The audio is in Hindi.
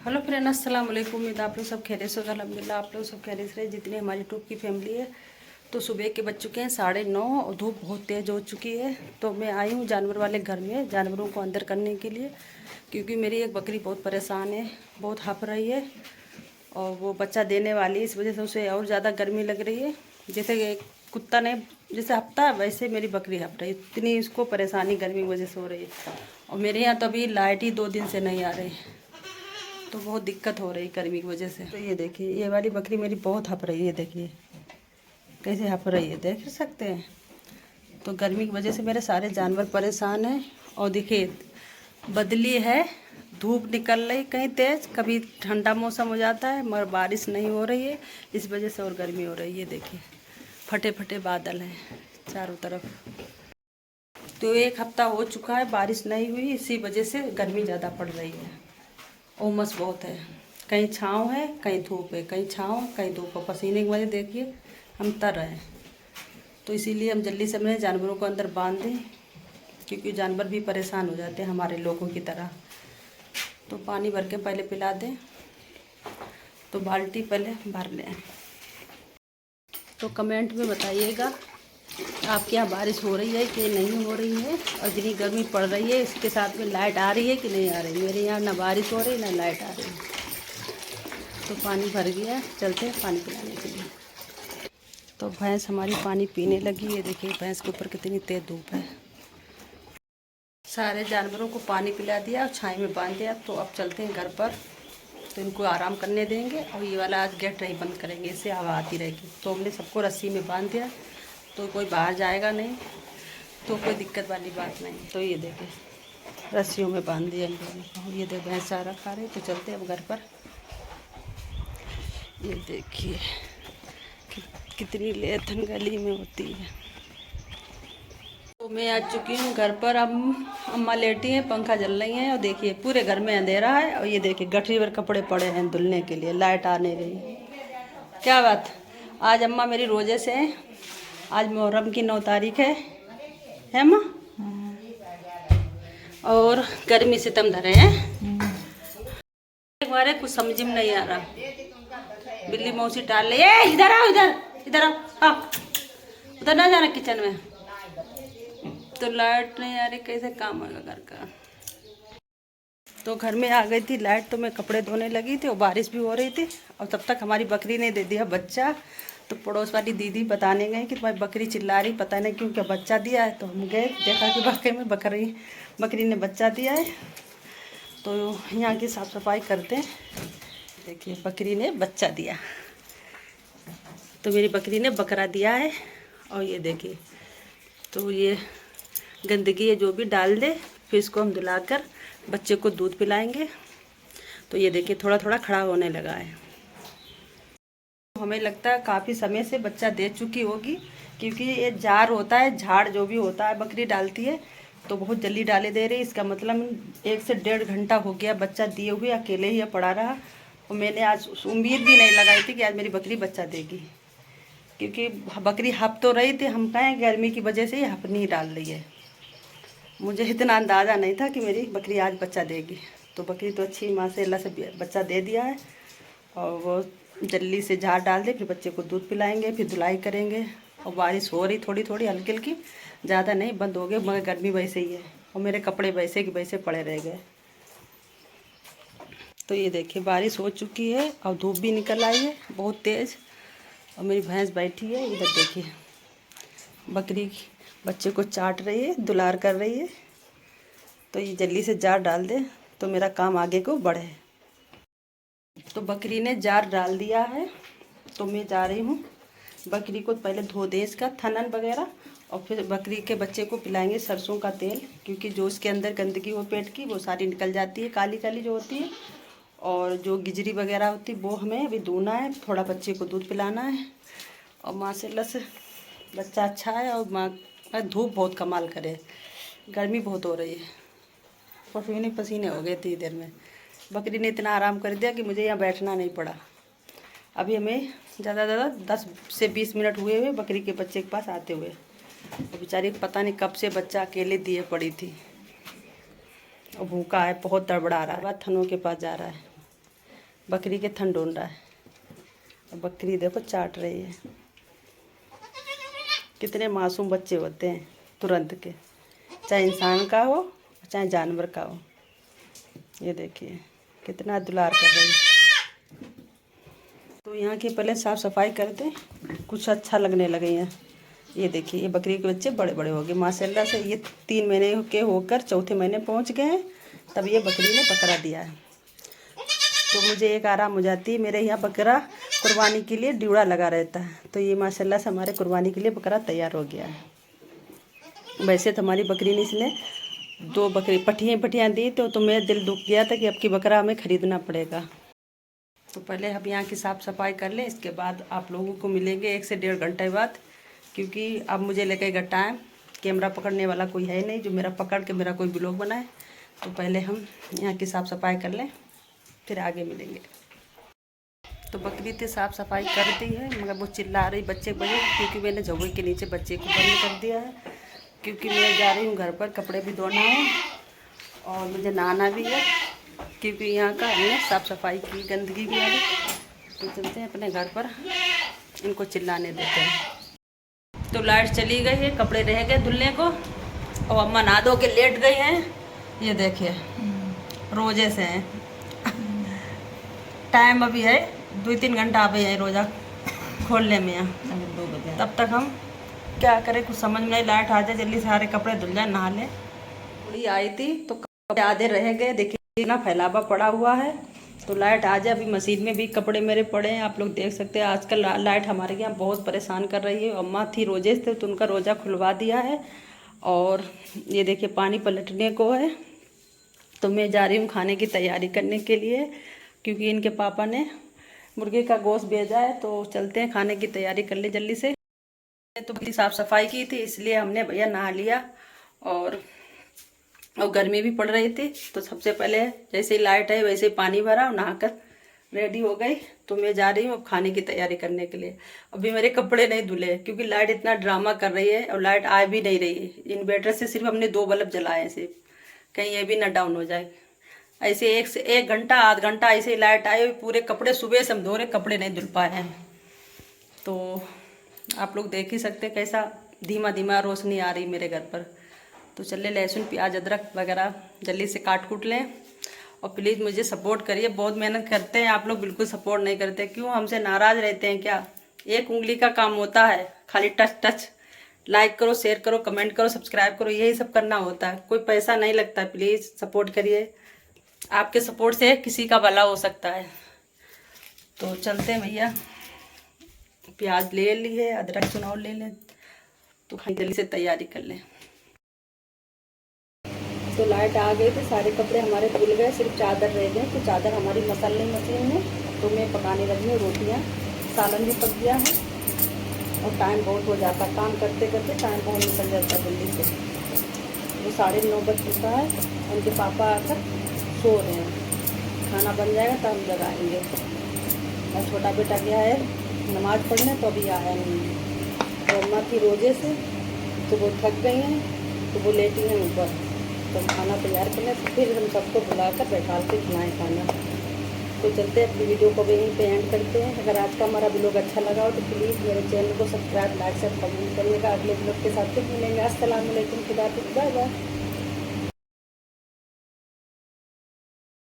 हेलो फ्रेंड, अस्सलाम वालेकुम। उम्मीद आप लोग सब खैरियत से। अल्हम्दुलिल्लाह आप लोग सब खैरियत से। जितनी हमारी यूट्यूब की फैमिली है। तो सुबह के बज चुके हैं 9:30 और धूप बहुत तेज़ हो चुकी है। तो मैं आई हूँ जानवर वाले घर में जानवरों को अंदर करने के लिए, क्योंकि मेरी एक बकरी बहुत परेशान है, बहुत हँप रही है और वो बच्चा देने वाली है। इस वजह से उसे और ज़्यादा गर्मी लग रही है। जैसे कुत्ता ने जैसे हँपता है वैसे मेरी बकरी हँप रही है। इतनी इसको परेशानी गर्मी की वजह से हो रही है। और मेरे यहाँ तो अभी लाइट ही 2 दिन से नहीं आ रही, तो बहुत दिक्कत हो रही गर्मी की वजह से। तो ये देखिए, ये वाली बकरी मेरी बहुत हँप रही है। देखिए कैसे हँप रही है, देख सकते हैं। तो गर्मी की वजह से मेरे सारे जानवर परेशान हैं। और देखिए बदली है, धूप निकल रही कहीं तेज़, कभी ठंडा मौसम हो जाता है मगर बारिश नहीं हो रही है। इस वजह से और गर्मी हो रही है। देखिए फटे फटे बादल हैं चारों तरफ। तो 1 हफ्ता हो चुका है बारिश नहीं हुई, इसी वजह से गर्मी ज़्यादा पड़ रही है। उमस बहुत है, कहीं छाँव है कहीं धूप है, कहीं छाँव कहीं धूप है। पसीने की वजह देखिए हम तर रहे हैं। तो इसीलिए हम जल्दी से अपने जानवरों को अंदर बांध दें, क्योंकि जानवर भी परेशान हो जाते हैं हमारे लोगों की तरह। तो पानी भर के पहले पिला दें, तो बाल्टी पहले भर लें। तो कमेंट में बताइएगा आपके यहाँ बारिश हो रही है कि नहीं हो रही है, और जितनी गर्मी पड़ रही है इसके साथ में लाइट आ रही है कि नहीं आ रही। मेरे यहाँ ना बारिश हो रही ना लाइट आ रही है। तो पानी भर गया, चलते हैं पानी पिलाने के लिए। तो भैंस हमारी पानी पीने लगी है। देखिए भैंस के ऊपर कितनी तेज़ धूप है। सारे जानवरों को पानी पिला दिया और छाई में बांध दिया। तो अब चलते हैं घर पर, तो इनको आराम करने देंगे। और ये वाला आज गेट नहीं बंद करेंगे, इससे हवा आती रहेगी। तो हमने सबको रस्सी में बांध दिया, तो कोई बाहर जाएगा नहीं, तो कोई दिक्कत वाली बात नहीं। तो ये देखिए रस्सियों में बांध दिया इन लोगों को। ये देख भैंस चारा खा रहे। तो चलते हैं अब घर पर। ये देखिए कितनी लेथन गली में होती है। तो मैं आ चुकी हूँ घर पर। अब अम्मा लेटी हैं, पंखा जल रही है। और देखिए पूरे घर में अंधेरा है। और ये देखिए गठरी भर कपड़े पड़े हैं धुलने के लिए, लाइट आने गई। क्या बात, आज अम्मा मेरी रोजे से हैं। आज मुहर्रम की 9 तारीख है अम्मा। और गर्मी से तम धरे हैं। एक बार कुछ समझ में नहीं आ रहा। बिल्ली मौसी टाल ले, इधर आओ, इधर इधर आओ, हाँ उधर ना जाना किचन में। तो लाइट नहीं आ रही, कैसे काम होगा घर का। तो घर में आ गई थी लाइट, तो मैं कपड़े धोने लगी थी और बारिश भी हो रही थी। और तब तक हमारी बकरी ने दे दिया बच्चा। तो पड़ोस वाली दीदी बताने गए कि तुम्हारी बकरी चिल्ला रही, पता नहीं क्यों, क्या बच्चा दिया है। तो हम गए, देखा कि वाकई में बकरी ने बच्चा दिया है। तो यहाँ की साफ़ सफाई करते हैं। देखिए बकरी ने बच्चा दिया। तो मेरी बकरी ने बकरा दिया है। और ये देखिए, तो ये गंदगी है जो भी डाल दे, फिर इसको हम धुलाकर बच्चे को दूध पिलाएंगे। तो ये देखिए थोड़ा थोड़ा खड़ा होने लगा है। हमें लगता है काफ़ी समय से बच्चा दे चुकी होगी, क्योंकि ये जार होता है, झाड़ जो भी होता है बकरी डालती है, तो बहुत जल्दी डाले दे रही। इसका मतलब 1 से 1.5 घंटा हो गया बच्चा दिए हुए, अकेले ही पड़ा रहा। और मैंने आज उम्मीद भी नहीं लगाई थी कि आज मेरी बकरी बच्चा देगी, क्योंकि बकरी हँप तो रही थी। हम कहें गर्मी की वजह से ही हँपनी डाल रही है। मुझे इतना अंदाज़ा नहीं था कि मेरी बकरी आज बच्चा देगी। तो बकरी तो अच्छी माशाअल्लाह से बच्चा दे दिया है। और वो जल्दी से झाड़ डाल दे, फिर बच्चे को दूध पिलाएंगे, फिर धुलाई करेंगे। और बारिश हो रही थोड़ी थोड़ी हल्की हल्की, ज़्यादा नहीं, बंद हो गए, मगर गर्मी वैसे ही है। और मेरे कपड़े वैसे के वैसे पड़े रह गए। तो ये देखिए बारिश हो चुकी है और धूप भी निकल आई है बहुत तेज़। और मेरी भैंस बैठी है इधर। देखिए बकरी बच्चे को चाट रही है, दुलार कर रही है। तो ये जल्दी से जार डाल दे तो मेरा काम आगे को बढ़े। तो बकरी ने जार डाल दिया है। तो मैं जा रही हूँ बकरी को पहले धो दे इसका थनन वगैरह, और फिर बकरी के बच्चे को पिलाएंगे सरसों का तेल, क्योंकि जो उसके अंदर गंदगी हो पेट की वो सारी निकल जाती है, काली काली जो होती है। और जो गिजरी वगैरह होती है वो हमें अभी धोना है, थोड़ा बच्चे को दूध पिलाना है। और माशाल्लाह से बच्चा अच्छा है। और माँ धूप बहुत कमाल करे, गर्मी बहुत हो रही है, पसीने पसीने हो गए थे इधर में। बकरी ने इतना आराम कर दिया कि मुझे यहाँ बैठना नहीं पड़ा। अभी हमें ज़्यादा ज़्यादा 10 से 20 मिनट हुए बकरी के बच्चे के पास आते हुए। और बेचारी पता नहीं कब से बच्चा अकेले दिए पड़ी थी, और भूखा है, बहुत तड़बड़ा रहा है, थनों के पास जा रहा है। बकरी के थन ढूंढ रहा है। और बकरी देखो चाट रही है। कितने मासूम बच्चे होते हैं तुरंत के, चाहे इंसान का हो चाहे जानवर का हो। ये देखिए कितना दुलार कर रही है। तो यहाँ की पहले साफ़ सफाई करते, कुछ अच्छा लगने लगे हैं। ये देखिए ये बकरी के बच्चे बड़े बड़े हो गए माशाल्लाह से। ये 3 महीने के होकर चौथे महीने पहुँच गए हैं, तब ये बकरी ने बकरा दिया है। तो मुझे एक आराम हो जाती है। मेरे यहाँ बकरा कुर्बानी के लिए ड्यूड़ा लगा रहता है, तो ये माशाल्लाह से हमारे कुर्बानी के लिए बकरा तैयार हो गया है। वैसे तो हमारी बकरी ने इसने 2 बकरी पट्टियाँ दी, तो मेरा दिल दुख गया था कि अब की बकरा हमें ख़रीदना पड़ेगा। तो पहले हम यहाँ की साफ़ सफाई कर लें, इसके बाद आप लोगों को मिलेंगे 1 से 1.5 घंटे बाद, क्योंकि अब मुझे लगेगा टाइम। कैमरा पकड़ने वाला कोई है नहीं जो मेरा पकड़ के मेरा कोई ब्लॉग बनाए। तो पहले हम यहाँ की साफ़ सफाई कर लें, फिर आगे मिलेंगे। तो बकरी से साफ़ सफाई कर दी है, मगर वो चिल्ला रही बच्चे बजे, क्योंकि मैंने झोंगे के नीचे बच्चे को बंद कर दिया है। क्योंकि मैं जा रही हूँ घर पर, कपड़े भी धोना है और मुझे नहाना भी है, क्योंकि यहाँ का हमने साफ़ सफाई की, गंदगी भी आ गई। तो चलते हैं अपने घर पर, इनको चिल्लाने देते हैं। तो लाइट चली गई है, कपड़े रह गए धुलने को, और अम्मा नहा धो के लेट गई हैं। ये देखिए रोजे से हैं। टाइम अभी है 2-3 घंटा अभी है रोज़ा खोलने में है। 2 बजे तब तक हम क्या करें, कुछ समझ में नहीं। लाइट आ जाए जल्दी सारे कपड़े धुल जाए, नहा लें। थोड़ी आई थी तो कपड़े आधे रह गए, देखिए ना फैलावा पड़ा हुआ है। तो लाइट आ जाए, अभी मशीन में भी कपड़े मेरे पड़े हैं, आप लोग देख सकते हैं। आजकल लाइट हमारे यहाँ बहुत परेशान कर रही है। अम्मा थी रोजे से, तो उनका रोज़ा खुलवा दिया है। और ये देखिए पानी पलटने को है, तो मैं जा रही हूँ खाने की तैयारी करने के लिए, क्योंकि इनके पापा ने मुर्गे का गोश्त भेजा है। तो चलते हैं खाने की तैयारी कर ले जल्दी से। तो पूरी साफ़ सफाई की थी, इसलिए हमने भैया नहा लिया। और गर्मी भी पड़ रही थी, तो सबसे पहले जैसे ही लाइट है वैसे ही पानी भरा और नहाकर रेडी हो गई। तो मैं जा रही हूँ अब खाने की तैयारी करने के लिए। अभी मेरे कपड़े नहीं धुले, क्योंकि लाइट इतना ड्रामा कर रही है और लाइट आ भी नहीं रही है। इन्वर्टर से सिर्फ हमने 2 बल्ब जलाए हैं, सिर्फ कहीं ये भी ना डाउन हो जाए। ऐसे 1 से 1 घंटा आध घंटा ऐसे ही लाइट आई, पूरे कपड़े सुबह से हम धो रहे, कपड़े नहीं धुल पाए हैं। तो आप लोग देख ही सकते हैं कैसा धीमा धीमा रोशनी आ रही मेरे घर पर। तो चले लहसुन प्याज अदरक वगैरह जल्दी से काट कूट लें। और प्लीज़ मुझे सपोर्ट करिए, बहुत मेहनत करते हैं आप लोग, बिल्कुल सपोर्ट नहीं करते। क्यों हमसे नाराज़ रहते हैं क्या? एक उंगली का काम होता है, खाली टच। लाइक करो, शेयर करो, कमेंट करो, सब्सक्राइब करो, यही सब करना होता है। कोई पैसा नहीं लगता। प्लीज़ सपोर्ट करिए, आपके सपोर्ट से किसी का भला हो सकता है। तो चलते हैं भैया, प्याज ले लिए, अदरक चुनाव ले लें, तो जल्दी से तैयारी कर लें। तो लाइट आ गई थी, सारे कपड़े हमारे धुल गए, सिर्फ चादर रह गए। तो चादर हमारी मसाले मशीन में, तो मैं पकाने लगी हूँ रोटियाँ। सालन भी पक गया है और टाइम बहुत हो जाता, काम करते करते टाइम बहुत निकल जाता जल्दी से। वो 9:30 बज चुका है, उनके पापा आकर सो रहे हैं। खाना बन जाएगा तो हम जगाएंगे। और छोटा बेटा गया है नमाज़ पढ़ने, तो अभी आया नहीं। तो अम्मा थी रोजे से, तो वो थक गई हैं, तो वो लेटी हैं ऊपर। तो खाना तैयार करना, तो फिर हम सबको बुलाकर बैठा के खिलाएँ खाना। तो चलते हैं, अपनी वीडियो को भी यहीं पे एंड करते हैं। अगर आज का हमारा ब्लॉग अच्छा लगा हो तो प्लीज़ मेरे चैनल को सब्सक्राइब, लाइक, शेयर, कमेंट करिएगा। अगले ब्लॉग के साथ फिर मिलेंगे। अस्सलाम वालेकुम, खुदा हाफिज़, बाय बाय।